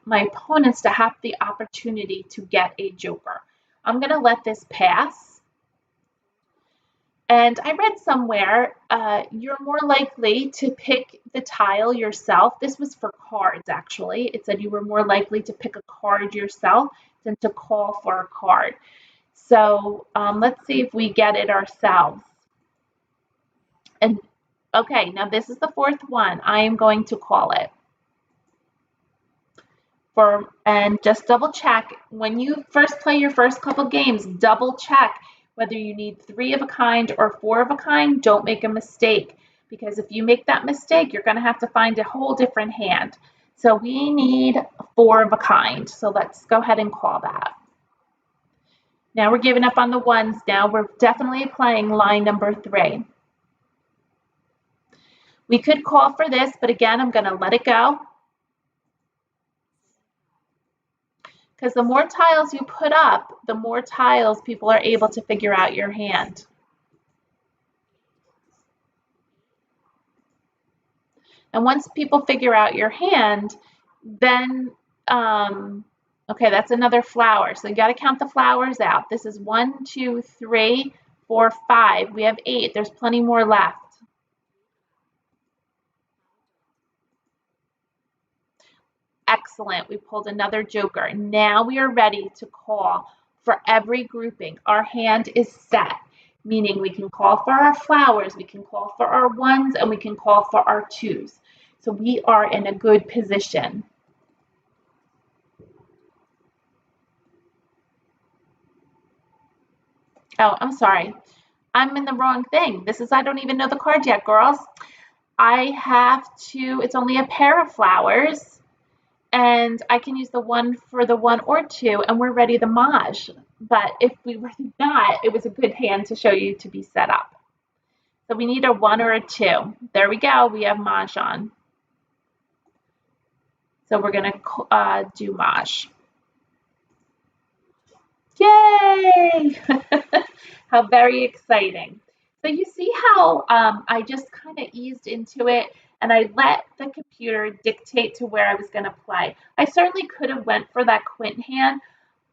my opponents to have the opportunity to get a joker. I'm going to let this pass. And I read somewhere you're more likely to pick the tile yourself. This was for cards, actually. It said you were more likely to pick a card yourself than to call for a card. So let's see if we get it ourselves. And okay, now this is the fourth one. I am going to call it. And just double check when you first play your first couple games, double check whether you need 3 of a kind or 4 of a kind. Don't make a mistake, because if you make that mistake, you're going to have to find a whole different hand. So we need 4 of a kind. So let's go ahead and call that. Now we're giving up on the ones. Now we're definitely playing line number 3. We could call for this, but again, I'm going to let it go. Because the more tiles you put up, the more tiles people are able to figure out your hand. And once people figure out your hand, then, okay, that's another flower. So you got to count the flowers out. This is 1, 2, 3, 4, 5. We have 8. There's plenty more left. Excellent. We pulled another joker. Now we are ready to call for every grouping. Our hand is set, meaning we can call for our flowers, we can call for our ones, and we can call for our twos. So we are in a good position. Oh, I'm sorry. I'm in the wrong thing. This is, I don't even know the card yet, girls. I have to, it's only a pair of flowers, and I can use the one for the 1 or 2, and we're ready to Mahj. But if we were not, it was a good hand to show you to be set up. So we need a 1 or a 2. There we go. We have Mahjong. So we're going to do Mahj. Yay! How very exciting. So you see how I just kind of eased into it, and I let the computer dictate to where I was going to play. I certainly could have went for that quint hand,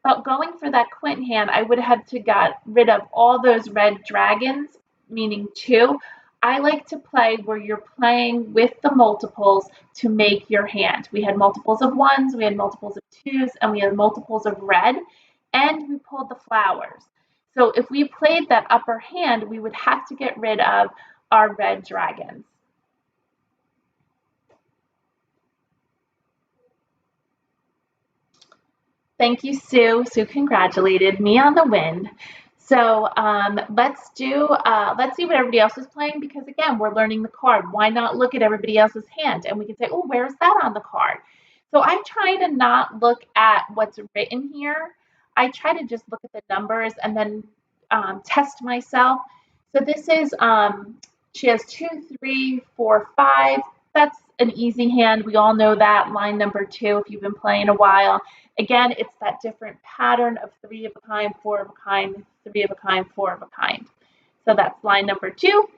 but going for that quint hand, I would have had to got rid of all those red dragons, meaning 2. I like to play where you're playing with the multiples to make your hand. We had multiples of 1s, we had multiples of 2s, and we had multiples of red, and we pulled the flowers. So if we played that upper hand, we would have to get rid of our red dragons. Thank you, Sue. Sue congratulated me on the win. So let's see what everybody else is playing, because again, we're learning the card. Why not look at everybody else's hand and we can say, oh, where's that on the card? So I'm trying to not look at what's written here. I try to just look at the numbers and then test myself. So this is, she has 2, 3, 4, 5. That's an easy hand. We all know that. Line number 2, if you've been playing a while. Again, it's that different pattern of 3 of a kind, 4 of a kind, 3 of a kind, 4 of a kind. So that's line number 2.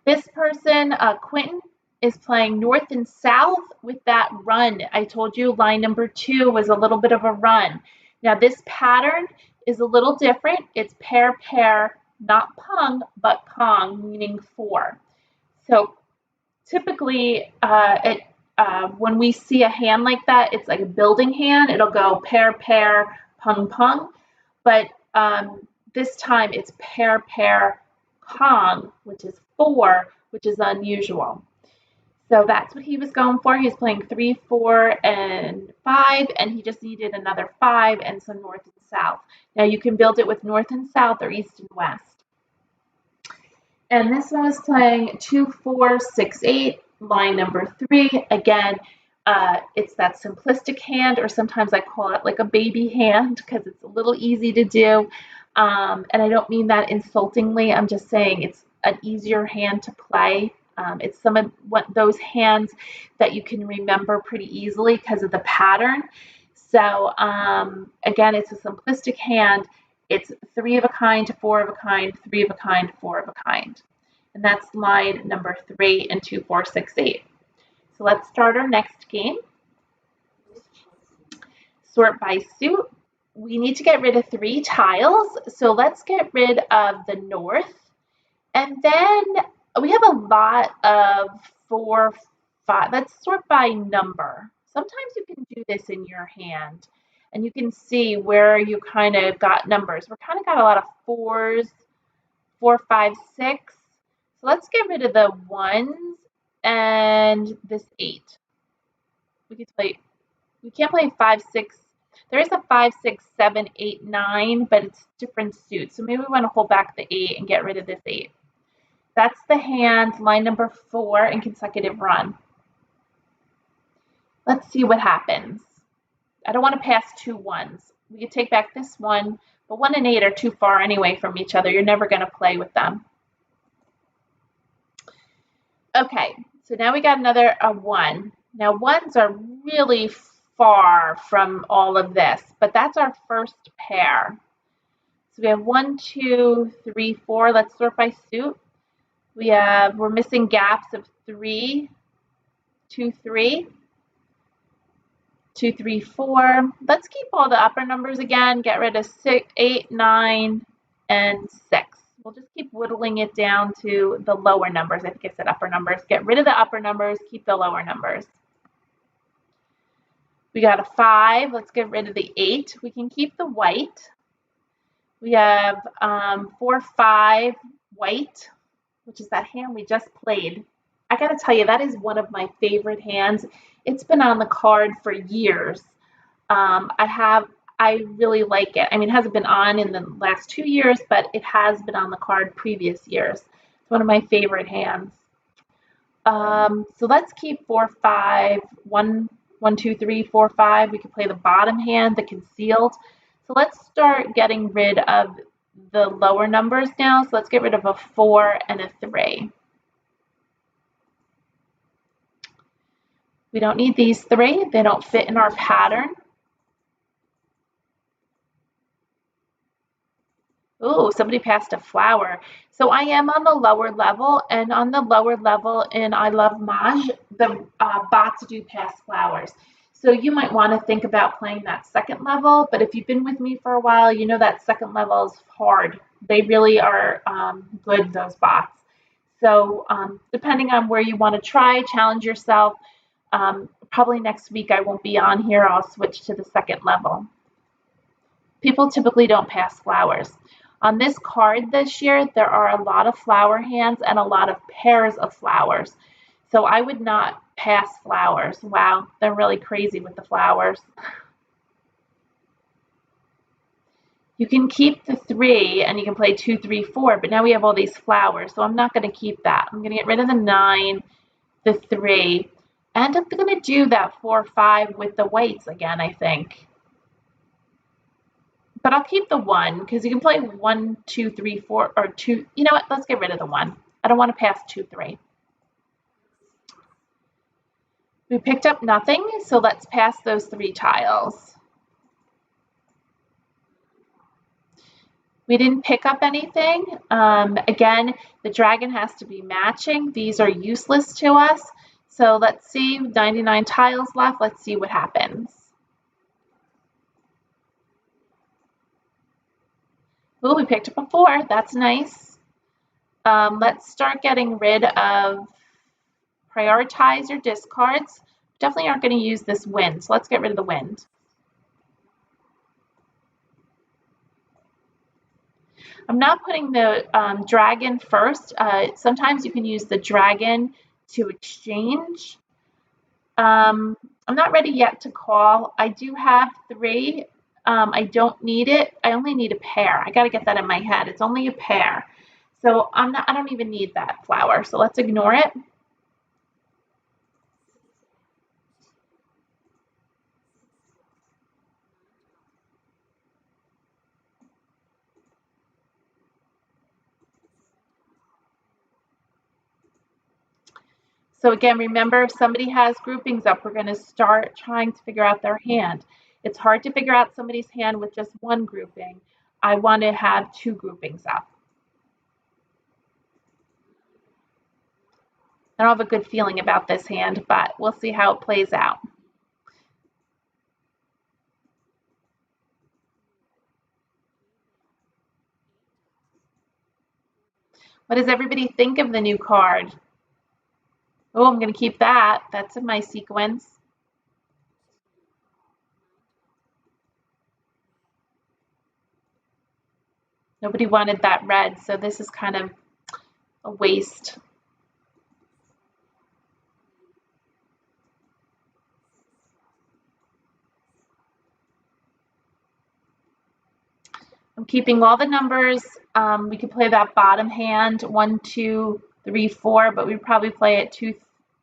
This person, Quentin, is playing north and south with that run. I told you line number 2 was a little bit of a run. Now this pattern is a little different. It's pair, pair, not pung, but kong, meaning 4. So typically, when we see a hand like that, it's like a building hand. It'll go pair, pair, pung, pung. But this time it's pair, pair, kong, which is 4, which is unusual. So that's what he was going for. He's playing 3, 4, and 5, and he just needed another 5 and some north and south. Now you can build it with north and south or east and west. And this one was playing 2, 4, 6, 8, line number 3. Again, it's that simplistic hand, or sometimes I call it like a baby hand because it's a little easy to do. And I don't mean that insultingly. I'm just saying it's an easier hand to play. It's some of those hands that you can remember pretty easily because of the pattern. So again, it's a simplistic hand. It's 3 of a kind, 4 of a kind, 3 of a kind, 4 of a kind. And that's line number 3 and 2, 4, 6, 8. So let's start our next game. Sort by suit. We need to get rid of 3 tiles. So let's get rid of the north. And then we have a lot of 4, 5. Let's sort by number. Sometimes you can do this in your hand and you can see where you kind of got numbers. We're kind of got a lot of 4s, 4, 5, 6. So let's get rid of the 1s and this 8. We could play, we can't play 5, 6. There is a 5, 6, 7, 8, 9, but it's different suits. So maybe we want to hold back the 8 and get rid of this 8. That's the hand, line number 4 in consecutive run. Let's see what happens. I don't want to pass 2 1s. We could take back this 1, but 1 and 8 are too far anyway from each other. You're never going to play with them. Okay, so now we got another 1. Now 1s are really far from all of this, but that's our first pair. So we have 1, 2, 3, 4. Let's sort by suit. We're missing gaps of 3, 2, 3, 2, 3, 4. Let's keep all the upper numbers again. Get rid of 6, 8, 9, and 6. We'll just keep whittling it down to the lower numbers. I think I said upper numbers. Get rid of the upper numbers, keep the lower numbers. We got a 5. Let's get rid of the 8. We can keep the white. We have 4, 5, white, which is that hand we just played. I gotta tell you, that is one of my favorite hands. It's been on the card for years. I really like it. I mean, it hasn't been on in the last 2 years, but it has been on the card previous years. It's one of my favorite hands. So let's keep 4, 5, 1, 1, 2, 3, 4, 5. We can play the bottom hand, the concealed. So let's start getting rid of the lower numbers now. So let's get rid of a 4 and a 3. We don't need these 3. They don't fit in our pattern. Ooh, somebody passed a flower. So I am on the lower level, and on the lower level in ilovemahj, the bots do pass flowers. So you might want to think about playing that second level, but if you've been with me for a while, you know that second level is hard. They really are good, those bots. So depending on where you want to try, challenge yourself. Probably next week I won't be on here. I'll switch to the second level. People typically don't pass flowers. On this card this year, there are a lot of flower hands and a lot of pairs of flowers. So I would not pass flowers. Wow, they're really crazy with the flowers. You can keep the 3 and you can play 2, 3, 4, but now we have all these flowers, so I'm not going to keep that. I'm going to get rid of the 9, the 3, and I'm going to do that 4, 5 with the whites again, I think. But I'll keep the 1 because you can play 1, 2, 3, 4, or 2. You know what? Let's get rid of the 1. I don't want to pass 2, 3. We picked up nothing, so let's pass those 3 tiles. We didn't pick up anything. Again, the dragon has to be matching. These are useless to us. So let's see, 99 tiles left. Let's see what happens. Ooh, we picked up a 4. That's nice. Let's start getting rid of prioritize your discards. Definitely aren't going to use this wind, so let's get rid of the wind. I'm not putting the dragon first. Sometimes you can use the dragon to exchange. I'm not ready yet to call. I do have 3. I don't need it. I only need a pair. I got to get that in my head. It's only a pair. So I don't even need that flower. So let's ignore it. So again, remember, if somebody has groupings up, we're going to start trying to figure out their hand. It's hard to figure out somebody's hand with just 1 grouping. I want to have 2 groupings up. I don't have a good feeling about this hand, but we'll see how it plays out. What does everybody think of the new card? Oh, I'm going to keep that. That's in my sequence. Nobody wanted that red, so this is kind of a waste. I'm keeping all the numbers. We could play that bottom hand, 1, 2, 3, 4, but we'd probably play it 2,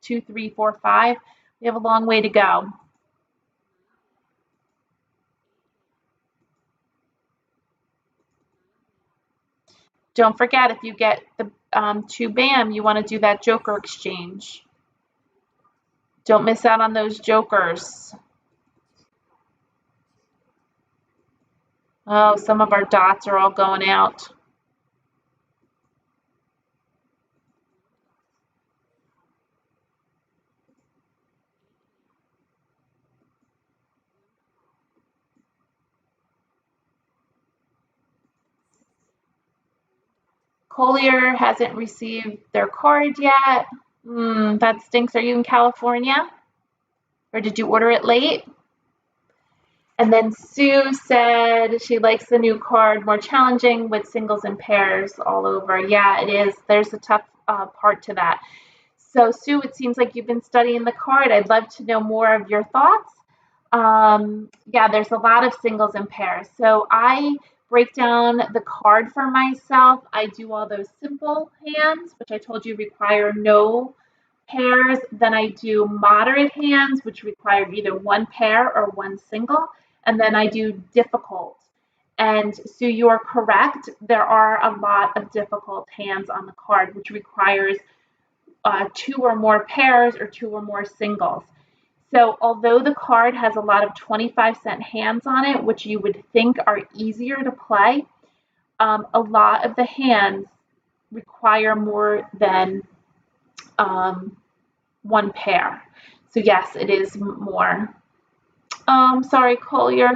2, 3, 4, 5. We have a long way to go. Don't forget, if you get the 2 bam, you want to do that joker exchange. Don't miss out on those jokers. Oh, some of our dots are all going out. Collier hasn't received their card yet. That stinks. Are you in California? Or did you order it late? And then Sue said she likes the new card, more challenging with singles and pairs all over. Yeah, it is. There's a tough part to that. So, Sue, it seems like you've been studying the card. I'd love to know more of your thoughts. Yeah, there's a lot of singles and pairs. So I break down the card for myself. I do all those simple hands, which I told you require no pairs. Then I do moderate hands, which require either one pair or one single. And then I do difficult. And so you are correct. There are a lot of difficult hands on the card, which requires 2 or more pairs or 2 or more singles. So although the card has a lot of 25-cent hands on it, which you would think are easier to play, a lot of the hands require more than one pair. So yes, it is more. Sorry, Collier.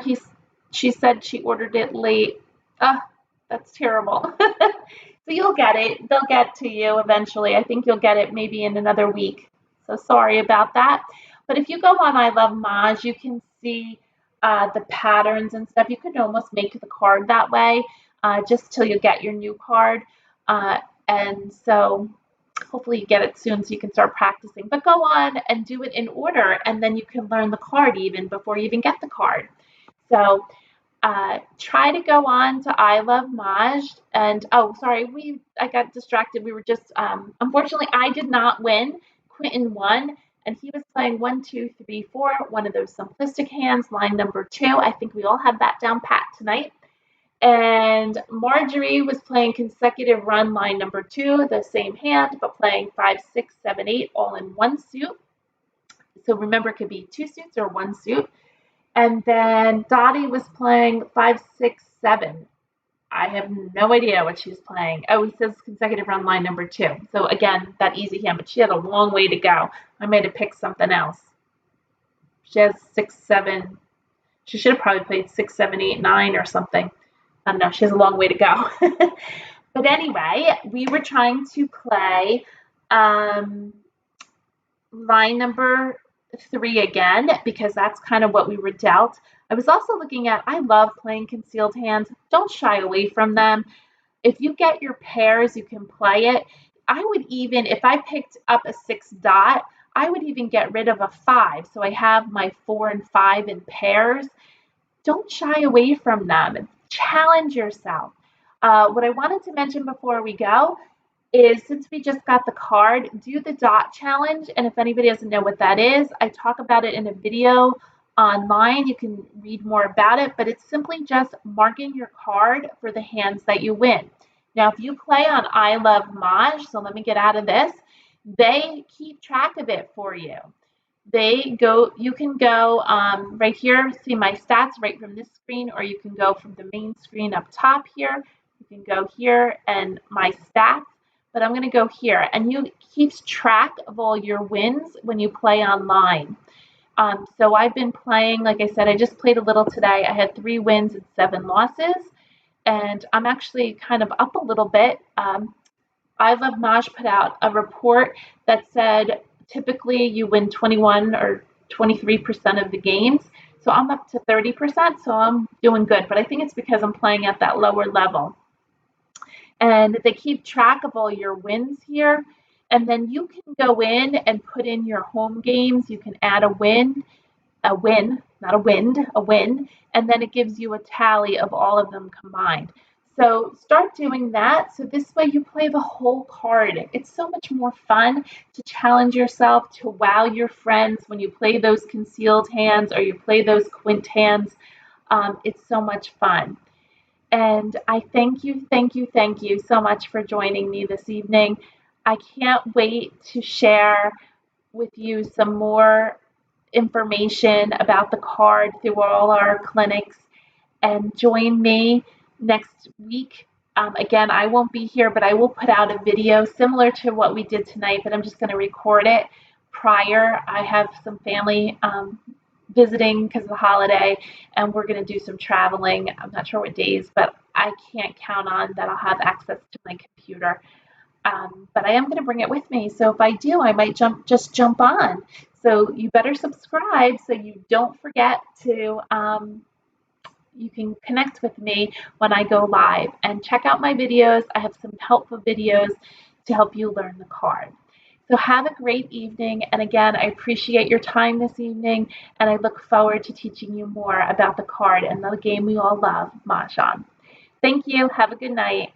She said she ordered it late. That's terrible. So you'll get it. They'll get to you eventually. I think you'll get it maybe in another week. So sorry about that. But if you go on ilovemahj, you can see the patterns and stuff. You could almost make the card that way just till you get your new card. And so hopefully you get it soon so you can start practicing. But go on and do it in order, and then you can learn the card even before you even get the card. So try to go on to ilovemahj. And oh, sorry, I got distracted. We were just unfortunately I did not win. Quentin won, and he was playing 1, 2, 3, 4, one of those simplistic hands, line number 2. I think we all have that down pat tonight. And Marjorie was playing consecutive run line number 2, the same hand, but playing 5, 6, 7, 8, all in one suit. So remember, it could be 2 suits or 1 suit. And then Dottie was playing 5, 6, 7. I have no idea what she's playing. Oh, he says consecutive run line number 2. So again, that easy hand, but she had a long way to go. I might have picked something else. She has 6, 7. She should have probably played 6, 7, 8, 9 or something. I don't know. She has a long way to go. But anyway, we were trying to play line number 3 again because that's kind of what we were dealt. I was also looking at, I love playing concealed hands. Don't shy away from them. If you get your pairs, you can play it. I would even, if I picked up a 6 dot, I would even get rid of a 5. So I have my 4 and 5 in pairs. Don't shy away from them. Challenge yourself. What I wanted to mention before we go is, since we just got the card, do the dot challenge. And if anybody doesn't know what that is, I talk about it in a video online. You can read more about it, but it's simply just marking your card for the hands that you win. Now, if you play on ilovemahj, so let me get out of this, they keep track of it for you. You can go right here, see my stats right from this screen, or you can go from the main screen up top here. You can go here and my stats, but I'm going to go here, and you keeps track of all your wins when you play online. So I've been playing, like I said, I just played a little today. I had 3 wins and 7 losses, and I'm actually kind of up a little bit. ilovemahj put out a report that said typically you win 21 or 23% of the games. So I'm up to 30%, so I'm doing good. But I think it's because I'm playing at that lower level. And they keep track of all your wins here. And then you can go in and put in your home games. You can add a win, not a wind, a win, and then it gives you a tally of all of them combined. So start doing that. So this way you play the whole card. It's so much more fun to challenge yourself, to wow your friends when you play those concealed hands or you play those quint hands. It's so much fun. And I thank you so much for joining me this evening. I can't wait to share with you some more information about the card through all our clinics, and join me next week. Again, I won't be here, but I will put out a video similar to what we did tonight, but I'm just going to record it prior. I have some family visiting because of the holiday, and we're going to do some traveling. I'm not sure what days, but I can't count on that I'll have access to my computer. But I am going to bring it with me. So if I do, I might just jump on. So you better subscribe so you don't forget to, you can connect with me when I go live, and check out my videos. I have some helpful videos to help you learn the card. So have a great evening. And again, I appreciate your time this evening, and I look forward to teaching you more about the card and the game we all love, Mahjong. Thank you. Have a good night.